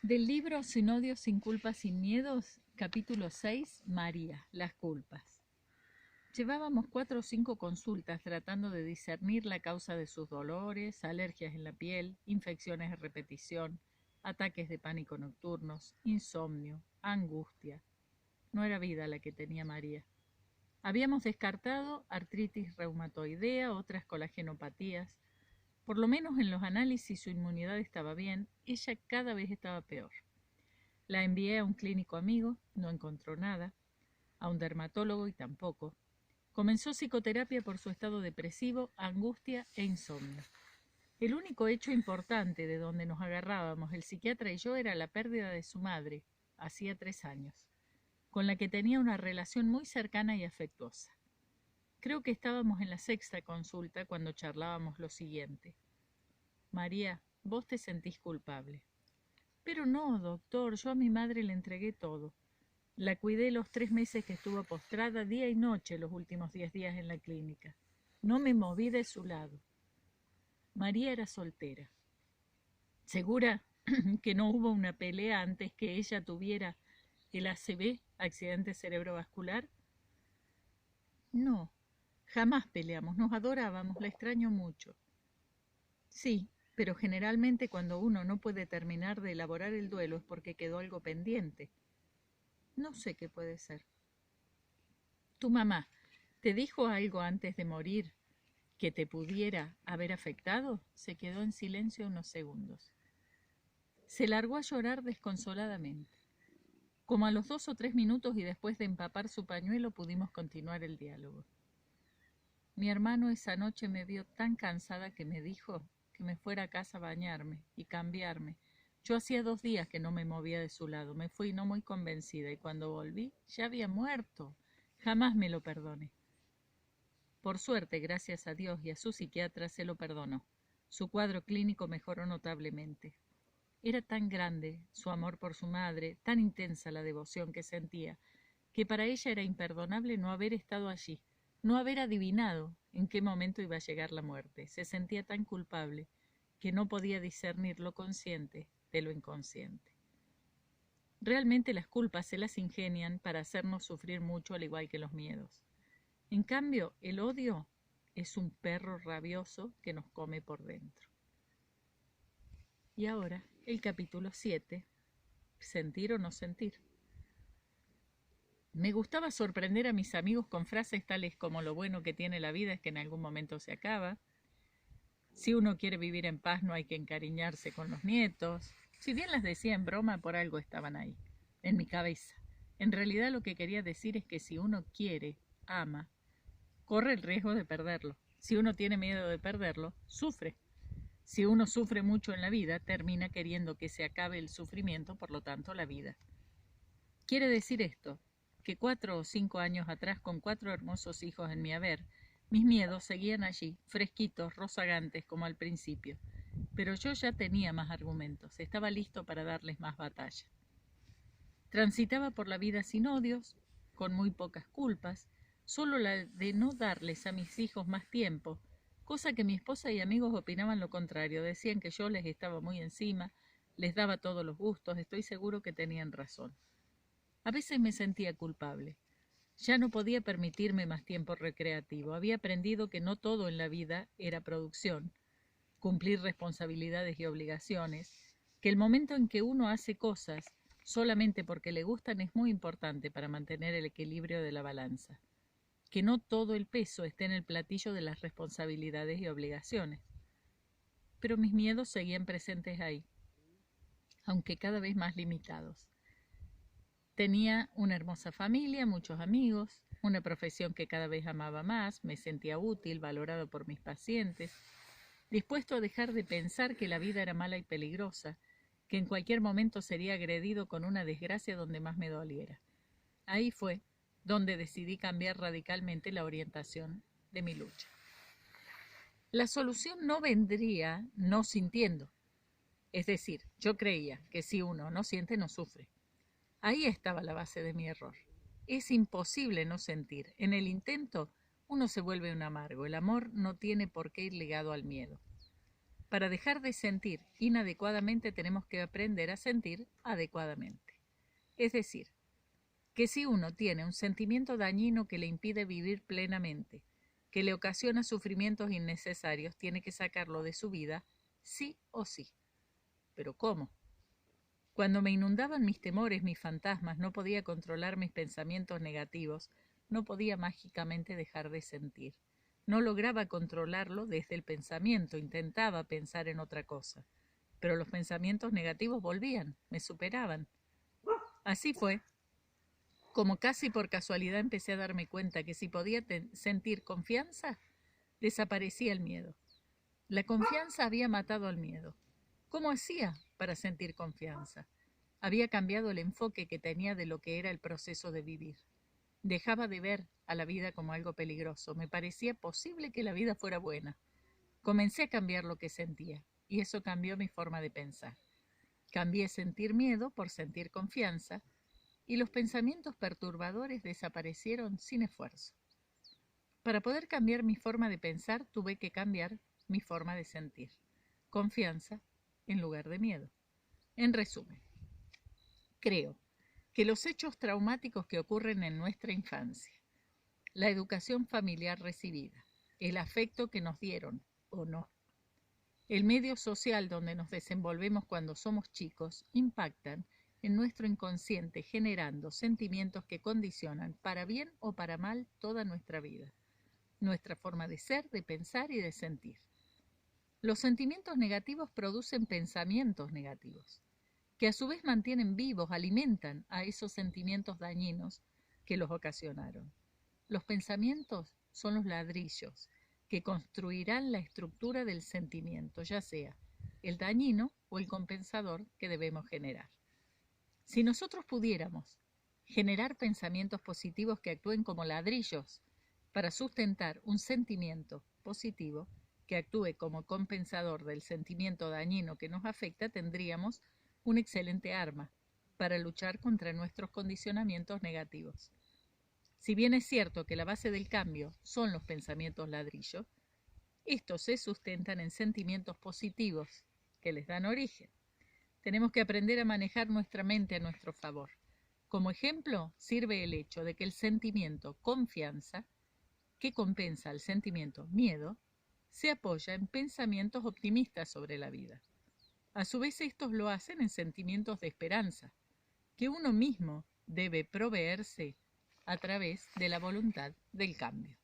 Del libro Sin odio, sin culpas, sin miedos, capítulo 6, María, las culpas. Llevábamos 4 o 5 consultas tratando de discernir la causa de sus dolores, alergias en la piel, infecciones a repetición, ataques de pánico nocturnos, insomnio, angustia. No era vida la que tenía María. Habíamos descartado artritis reumatoidea, otras colagenopatías. Por lo menos en los análisis su inmunidad estaba bien, ella cada vez estaba peor. La envié a un clínico amigo, no encontró nada, a un dermatólogo y tampoco. Comenzó psicoterapia por su estado depresivo, angustia e insomnio. El único hecho importante de donde nos agarrábamos el psiquiatra y yo era la pérdida de su madre, hacía 3 años, con la que tenía una relación muy cercana y afectuosa. Creo que estábamos en la 6ª consulta cuando charlábamos lo siguiente. María, vos te sentís culpable. Pero no, doctor, yo a mi madre le entregué todo. La cuidé los 3 meses que estuvo postrada, día y noche, los últimos 10 días en la clínica. No me moví de su lado. María era soltera. ¿Segura que no hubo una pelea antes que ella tuviera el ACV, accidente cerebrovascular? No, jamás peleamos, nos adorábamos, la extraño mucho. Sí, pero generalmente cuando uno no puede terminar de elaborar el duelo es porque quedó algo pendiente. No sé qué puede ser. ¿Tu mamá te dijo algo antes de morir que te pudiera haber afectado? Se quedó en silencio unos segundos. Se largó a llorar desconsoladamente. Como a los 2 o 3 minutos y después de empapar su pañuelo pudimos continuar el diálogo. Mi hermano esa noche me vio tan cansada que me dijo que me fuera a casa a bañarme y cambiarme. Yo hacía 2 días que no me movía de su lado. Me fui no muy convencida y cuando volví ya había muerto. Jamás me lo perdoné. Por suerte, gracias a Dios y a su psiquiatra, se lo perdonó. Su cuadro clínico mejoró notablemente. Era tan grande su amor por su madre, tan intensa la devoción que sentía, que para ella era imperdonable no haber estado allí, no haber adivinado en qué momento iba a llegar la muerte. Se sentía tan culpable que no podía discernir lo consciente de lo inconsciente. Realmente las culpas se las ingenian para hacernos sufrir mucho, al igual que los miedos. En cambio, el odio es un perro rabioso que nos come por dentro. Y ahora, el capítulo 7, sentir o no sentir. Me gustaba sorprender a mis amigos con frases tales como lo bueno que tiene la vida es que en algún momento se acaba. Si uno quiere vivir en paz no hay que encariñarse con los nietos. Si bien las decía en broma, por algo estaban ahí, en mi cabeza. En realidad lo que quería decir es que si uno quiere, ama, corre el riesgo de perderlo. Si uno tiene miedo de perderlo, sufre. Si uno sufre mucho en la vida, termina queriendo que se acabe el sufrimiento, por lo tanto la vida. Quiere decir esto, que 4 o 5 años atrás, con 4 hermosos hijos en mi haber, mis miedos seguían allí, fresquitos, rozagantes, como al principio. Pero yo ya tenía más argumentos, estaba listo para darles más batalla. Transitaba por la vida sin odios, con muy pocas culpas, solo la de no darles a mis hijos más tiempo, cosa que mi esposa y amigos opinaban lo contrario, decían que yo les estaba muy encima, les daba todos los gustos, estoy seguro que tenían razón. A veces me sentía culpable. Ya no podía permitirme más tiempo recreativo. Había aprendido que no todo en la vida era producción, cumplir responsabilidades y obligaciones, que el momento en que uno hace cosas solamente porque le gustan es muy importante para mantener el equilibrio de la balanza, que no todo el peso esté en el platillo de las responsabilidades y obligaciones. Pero mis miedos seguían presentes ahí, aunque cada vez más limitados. Tenía una hermosa familia, muchos amigos, una profesión que cada vez amaba más, me sentía útil, valorado por mis pacientes, dispuesto a dejar de pensar que la vida era mala y peligrosa, que en cualquier momento sería agredido con una desgracia donde más me doliera. Ahí fue donde decidí cambiar radicalmente la orientación de mi lucha. La solución no vendría no sintiendo. Es decir, yo creía que si uno no siente, no sufre. Ahí estaba la base de mi error. Es imposible no sentir. En el intento, uno se vuelve un amargo. El amor no tiene por qué ir ligado al miedo. Para dejar de sentir inadecuadamente tenemos que aprender a sentir adecuadamente. Es decir, que si uno tiene un sentimiento dañino que le impide vivir plenamente, que le ocasiona sufrimientos innecesarios, tiene que sacarlo de su vida sí o sí. ¿Pero cómo? Cuando me inundaban mis temores, mis fantasmas, no podía controlar mis pensamientos negativos, no podía mágicamente dejar de sentir. No lograba controlarlo desde el pensamiento, intentaba pensar en otra cosa. Pero los pensamientos negativos volvían, me superaban. Así fue. Como casi por casualidad empecé a darme cuenta que si podía sentir confianza, desaparecía el miedo. La confianza había matado al miedo. ¿Cómo hacía para sentir confianza? Había cambiado el enfoque que tenía de lo que era el proceso de vivir. Dejaba de ver a la vida como algo peligroso. Me parecía posible que la vida fuera buena. Comencé a cambiar lo que sentía, y eso cambió mi forma de pensar. Cambié sentir miedo por sentir confianza, y los pensamientos perturbadores desaparecieron sin esfuerzo. Para poder cambiar mi forma de pensar, tuve que cambiar mi forma de sentir. Confianza en lugar de miedo. En resumen, creo que los hechos traumáticos que ocurren en nuestra infancia, la educación familiar recibida, el afecto que nos dieron o no, el medio social donde nos desenvolvemos cuando somos chicos, impactan en nuestro inconsciente generando sentimientos que condicionan para bien o para mal toda nuestra vida, nuestra forma de ser, de pensar y de sentir. Los sentimientos negativos producen pensamientos negativos, que a su vez mantienen vivos, alimentan a esos sentimientos dañinos que los ocasionaron. Los pensamientos son los ladrillos que construirán la estructura del sentimiento, ya sea el dañino o el compensador que debemos generar. Si nosotros pudiéramos generar pensamientos positivos que actúen como ladrillos para sustentar un sentimiento positivo que actúe como compensador del sentimiento dañino que nos afecta, tendríamos una excelente arma para luchar contra nuestros condicionamientos negativos. Si bien es cierto que la base del cambio son los pensamientos ladrillo, estos se sustentan en sentimientos positivos que les dan origen. Tenemos que aprender a manejar nuestra mente a nuestro favor. Como ejemplo, sirve el hecho de que el sentimiento confianza, que compensa al sentimiento miedo, se apoya en pensamientos optimistas sobre la vida. A su vez, estos lo hacen en sentimientos de esperanza, que uno mismo debe proveerse a través de la voluntad del cambio.